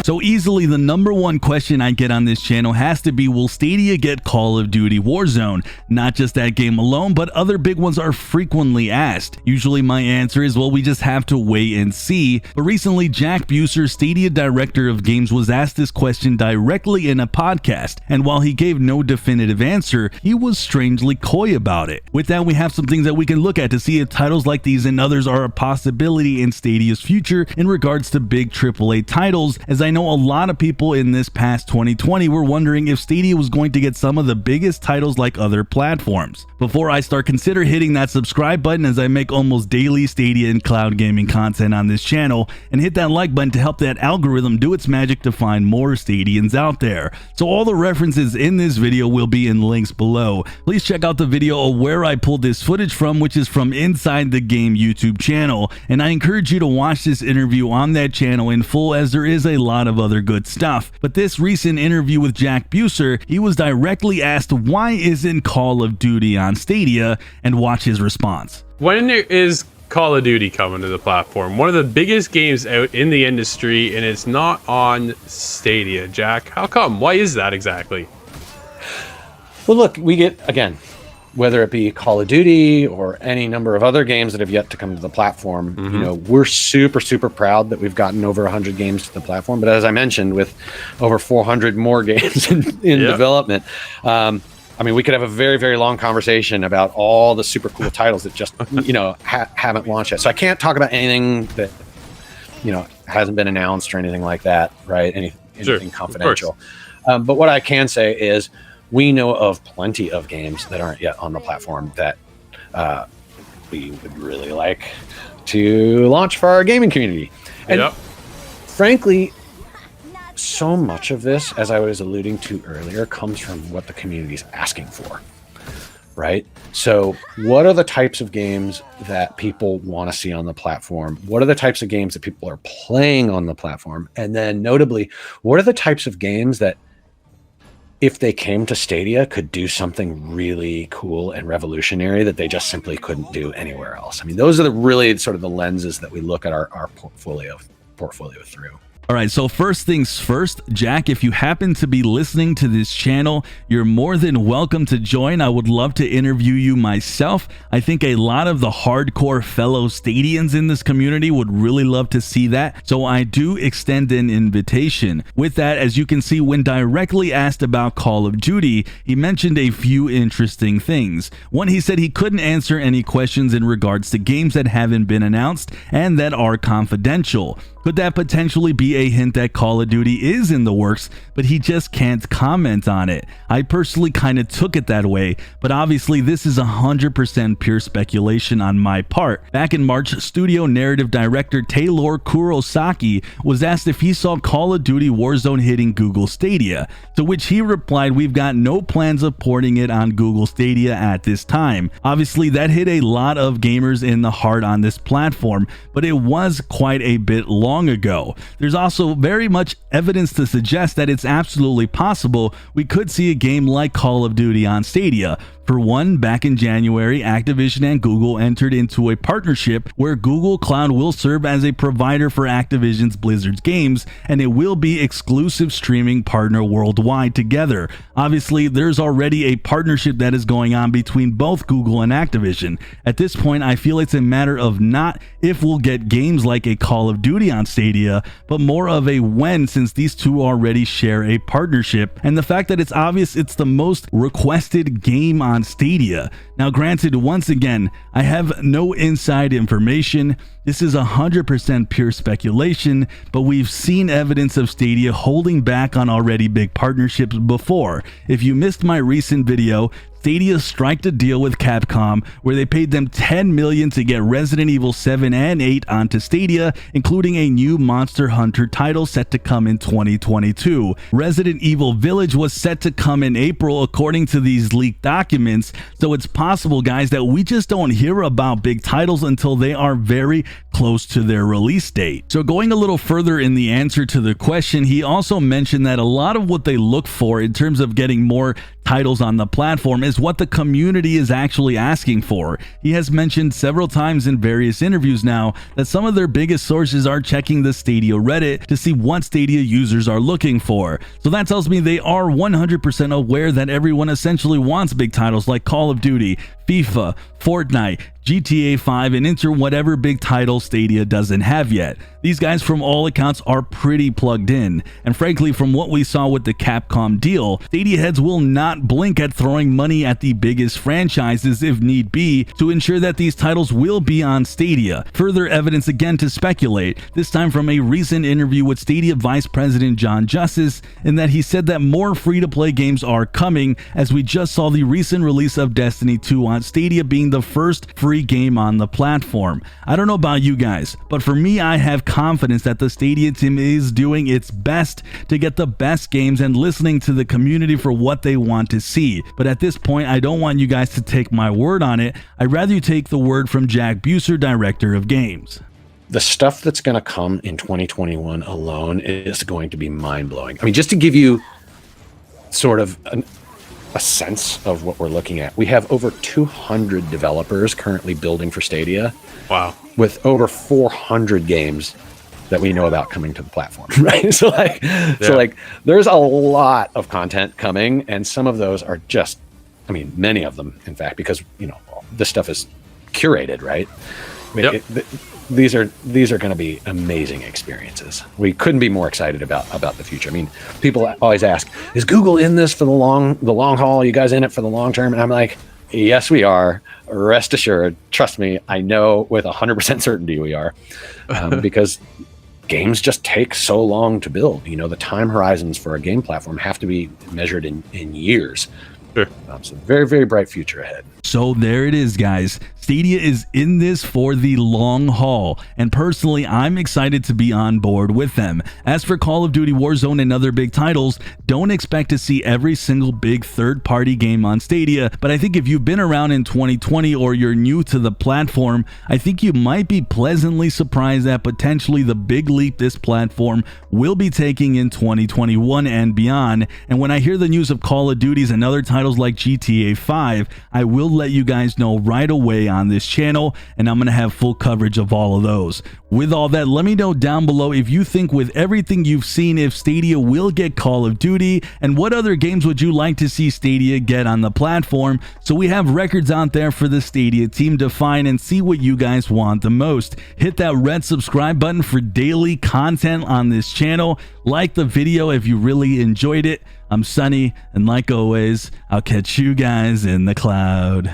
So easily the number one question I get on this channel has to be, will Stadia get Call of Duty Warzone? Not just that game alone, but other big ones are frequently asked. Usually my answer is, well, we just have to wait and see. But recently, Jack Buser, Stadia Director of Games, was asked this question directly in a podcast, and while he gave no definitive answer, he was strangely coy about it. With that, we have some things that we can look at to see if titles like these and others are a possibility in Stadia's future in regards to big AAA titles, as I know a lot of people in this past 2020 were wondering if Stadia was going to get some of the biggest titles like other platforms. Before I start, consider hitting that subscribe button, as I make almost daily Stadia and cloud gaming content on this channel, and hit that like button to help that algorithm do its magic to find more Stadians out there. So all the references in this video will be in links below. Please check out the video of where I pulled this footage from, which is from Inside the Game YouTube channel, and I encourage you to watch this interview on that channel in full, as there is a lot of other good stuff. But this recent interview with Jack Buser, he was directly asked why isn't Call of Duty on Stadia, and watch his response. When is Call of Duty coming to the platform? One of the biggest games out in the industry, and it's not on Stadia. Jack, how come? Why is that exactly? Well, look, we get, again, whether it be Call of Duty or any number of other games that have yet to come to the platform, you know, we're super proud that we've gotten over 100 games to the platform. But as I mentioned, with over 400 more games in development, I mean, we could have a very long conversation about all the super cool titles that just, you know, haven't launched yet. So I can't talk about anything that, you know, hasn't been announced or anything like that, right? Anything confidential. But what I can say is, we know of plenty of games that aren't yet on the platform that we would really like to launch for our gaming community. And frankly, so much of this, as I was alluding to earlier, comes from what the community is asking for, right? So what are the types of games that people want to see on the platform? What are the types of games that people are playing on the platform? And then notably, what are the types of games that, if they came to Stadia, could do something really cool and revolutionary that they just simply couldn't do anywhere else? I mean, those are the really sort of the lenses that we look at our portfolio through. All right, so first things first, Jack, if you happen to be listening to this channel, you're more than welcome to join. I would love to interview you myself. I think a lot of the hardcore fellow Stadians in this community would really love to see that, so I do extend an invitation. With that, as you can see, when directly asked about Call of Duty, he mentioned a few interesting things. One, he said he couldn't answer any questions in regards to games that haven't been announced and that are confidential. Could that potentially be a hint that Call of Duty is in the works, but he just can't comment on it? I personally kind of took it that way, but obviously this is 100% pure speculation on my part. Back in March, studio narrative director Taylor Kurosaki was asked if he saw Call of Duty Warzone hitting Google Stadia, to which he replied, "We've got no plans of porting it on Google Stadia at this time." Obviously that hit a lot of gamers in the heart on this platform, but it was quite a bit long ago. There's also very much evidence to suggest that it's absolutely possible we could see a game like Call of Duty on Stadia. For one, back in January, Activision and Google entered into a partnership where Google Cloud will serve as a provider for Activision's Blizzard's games, and it will be exclusive streaming partner worldwide together. Obviously, there's already a partnership that is going on between both Google and Activision. At this point, I feel it's a matter of not if we'll get games like a Call of Duty on Stadia, but more of a when, since these two already share a partnership, and the fact that it's obvious it's the most requested game on Stadia. Now granted, once again, I have no inside information. This is 100% pure speculation, but we've seen evidence of Stadia holding back on already big partnerships before. If you missed my recent video, Stadia striked a deal with Capcom where they paid them $10 million to get Resident Evil 7 and 8 onto Stadia, including a new Monster Hunter title set to come in 2022. Resident Evil Village was set to come in April according to these leaked documents, so it's possible, guys, that we just don't hear about big titles until they are very close to their release date. So going a little further in the answer to the question, he also mentioned that a lot of what they look for in terms of getting more titles on the platform is what the community is actually asking for. He has mentioned several times in various interviews now that some of their biggest sources are checking the Stadia Reddit to see what Stadia users are looking for. So that tells me they are 100% aware that everyone essentially wants big titles like Call of Duty, FIFA, Fortnite, GTA 5, and enter whatever big title Stadia doesn't have yet. These guys from all accounts are pretty plugged in, and frankly from what we saw with the Capcom deal, Stadia heads will not blink at throwing money at the biggest franchises if need be to ensure that these titles will be on Stadia. Further evidence again to speculate, this time from a recent interview with Stadia Vice President John Justice, in that he said that more free-to-play games are coming, as we just saw the recent release of Destiny 2 on Stadia being the first free game on the platform. I don't know about you guys, but for me, I have confidence that the Stadia team is doing its best to get the best games and listening to the community for what they want to see. But at this point, I don't want you guys to take my word on it. I'd rather you take the word from Jack Buser, Director of Games. The stuff that's going to come in 2021 alone is going to be mind-blowing. I mean, just to give you sort of a sense of what we're looking at, we have over 200 developers currently building for Stadia. Wow. With over 400 games that we know about coming to the platform, right? So like there's a lot of content coming, and some of those are just, I mean, many of them, in fact, because, you know, this stuff is curated, right? I mean, these are going to be amazing experiences. We couldn't be more excited about the future. I mean, people always ask, is Google in this for the long haul? Are you guys in it for the long term? And I'm like, yes, we are. Rest assured. Trust me, I know with 100% certainty we are, because games just take so long to build. You know, the time horizons for a game platform have to be measured in years. Sure. So very, very bright future ahead. So there it is, guys. Stadia is in this for the long haul, and personally, I'm excited to be on board with them. As for Call of Duty Warzone and other big titles, don't expect to see every single big third-party game on Stadia, but I think if you've been around in 2020 or you're new to the platform, I think you might be pleasantly surprised at potentially the big leap this platform will be taking in 2021 and beyond. And when I hear the news of Call of Duties and other titles like GTA 5, I will let you guys know right away on this channel, and I'm gonna have full coverage of all of those. With all that, let me know down below if you think, with everything you've seen, if Stadia will get Call of Duty, and what other games would you like to see Stadia get on the platform, so we have records out there for the Stadia team to find and see what you guys want the most. Hit that red subscribe button for daily content on this channel. Like the video if you really enjoyed it. I'm Sunny, and like always, I'll catch you guys in the cloud.